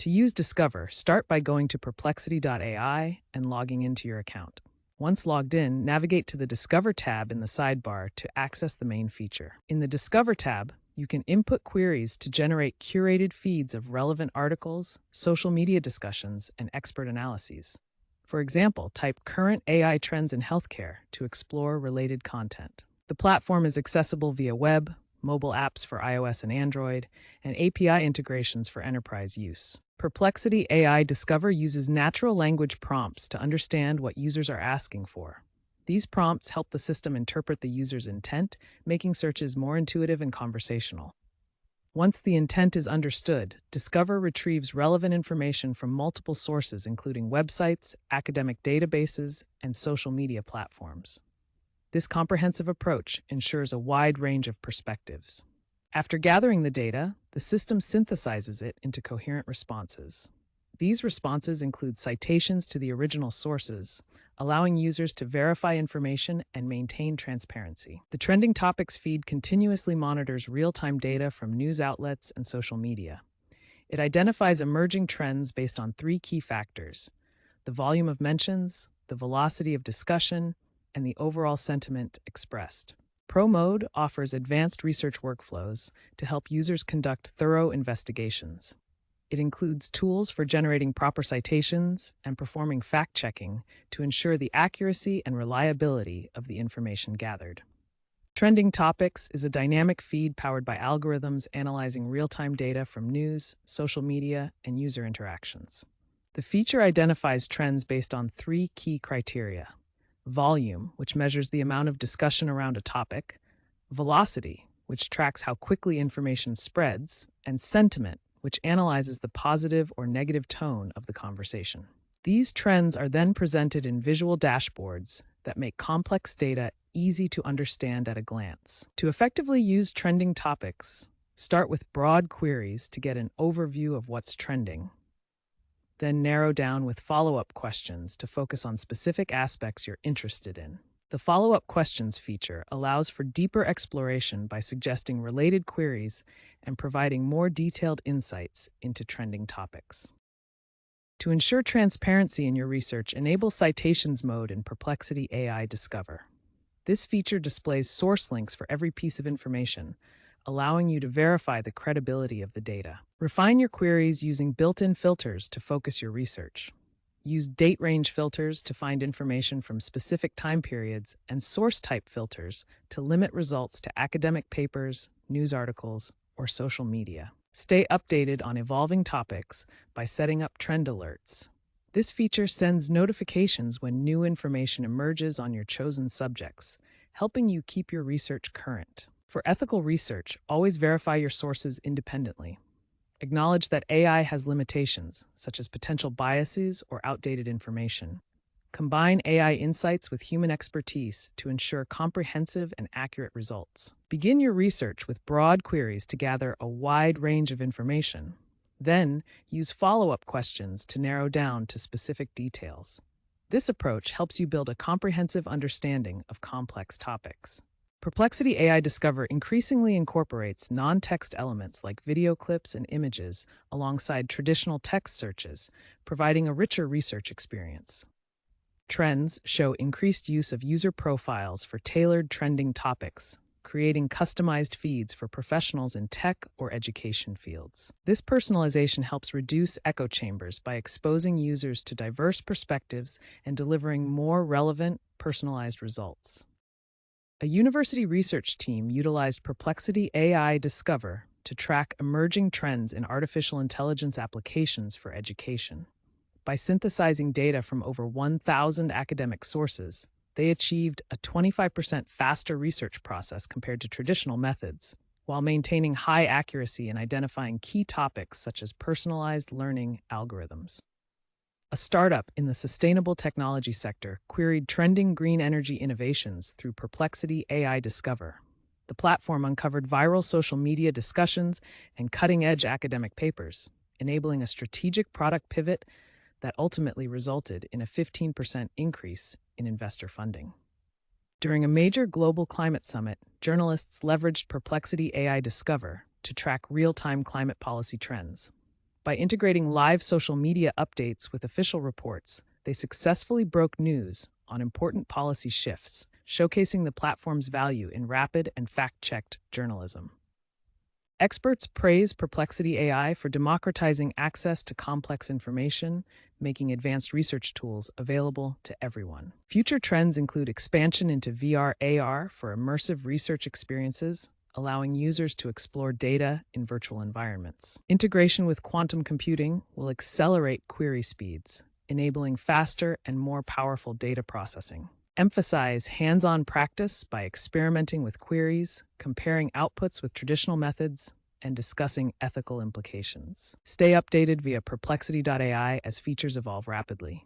To use Discover, start by going to Perplexity.ai and logging into your account. Once logged in, navigate to the Discover tab in the sidebar to access the main feature. In the Discover tab, you can input queries to generate curated feeds of relevant articles, social media discussions, and expert analyses. For example, type current AI trends in healthcare to explore related content. The platform is accessible via web, mobile apps for iOS and Android, and API integrations for enterprise use. Perplexity AI Discover uses natural language prompts to understand what users are asking for. These prompts help the system interpret the user's intent, making searches more intuitive and conversational. Once the intent is understood, Discover retrieves relevant information from multiple sources, including websites, academic databases, and social media platforms. This comprehensive approach ensures a wide range of perspectives. After gathering the data, the system synthesizes it into coherent responses. These responses include citations to the original sources, allowing users to verify information and maintain transparency. The Trending Topics feed continuously monitors real-time data from news outlets and social media. It identifies emerging trends based on three key factors: the volume of mentions, the velocity of discussion, and the overall sentiment expressed. Pro Mode offers advanced research workflows to help users conduct thorough investigations. It includes tools for generating proper citations and performing fact-checking to ensure the accuracy and reliability of the information gathered. Trending Topics is a dynamic feed powered by algorithms analyzing real-time data from news, social media, and user interactions. The feature identifies trends based on three key criteria: volume, which measures the amount of discussion around a topic; velocity, which tracks how quickly information spreads; and sentiment, which analyzes the positive or negative tone of the conversation. These trends are then presented in visual dashboards that make complex data easy to understand at a glance. To effectively use trending topics, start with broad queries to get an overview of what's trending. Then narrow down with follow-up questions to focus on specific aspects you're interested in. The follow-up questions feature allows for deeper exploration by suggesting related queries and providing more detailed insights into trending topics. To ensure transparency in your research, enable Citations mode in Perplexity AI Discover. This feature displays source links for every piece of information, allowing you to verify the credibility of the data. Refine your queries using built-in filters to focus your research. Use date range filters to find information from specific time periods, and source type filters to limit results to academic papers, news articles, or social media. Stay updated on evolving topics by setting up trend alerts. This feature sends notifications when new information emerges on your chosen subjects, helping you keep your research current. For ethical research, always verify your sources independently. Acknowledge that AI has limitations, such as potential biases or outdated information. Combine AI insights with human expertise to ensure comprehensive and accurate results. Begin your research with broad queries to gather a wide range of information. Then, use follow-up questions to narrow down to specific details. This approach helps you build a comprehensive understanding of complex topics. Perplexity AI Discover increasingly incorporates non-text elements like video clips and images alongside traditional text searches, providing a richer research experience. Trends show increased use of user profiles for tailored trending topics, creating customized feeds for professionals in tech or education fields. This personalization helps reduce echo chambers by exposing users to diverse perspectives and delivering more relevant, personalized results. A university research team utilized Perplexity AI Discover to track emerging trends in artificial intelligence applications for education. By synthesizing data from over 1,000 academic sources, they achieved a 25% faster research process compared to traditional methods, while maintaining high accuracy in identifying key topics such as personalized learning algorithms. A startup in the sustainable technology sector queried trending green energy innovations through Perplexity AI Discover. The platform uncovered viral social media discussions and cutting-edge academic papers, enabling a strategic product pivot that ultimately resulted in a 15% increase in investor funding. During a major global climate summit, journalists leveraged Perplexity AI Discover to track real-time climate policy trends. By integrating live social media updates with official reports, they successfully broke news on important policy shifts, showcasing the platform's value in rapid and fact-checked journalism. Experts praise Perplexity AI for democratizing access to complex information, making advanced research tools available to everyone. Future trends include expansion into VR/AR for immersive research experiences, allowing users to explore data in virtual environments. Integration with quantum computing will accelerate query speeds, enabling faster and more powerful data processing. Emphasize hands-on practice by experimenting with queries, comparing outputs with traditional methods, and discussing ethical implications. Stay updated via Perplexity.ai as features evolve rapidly.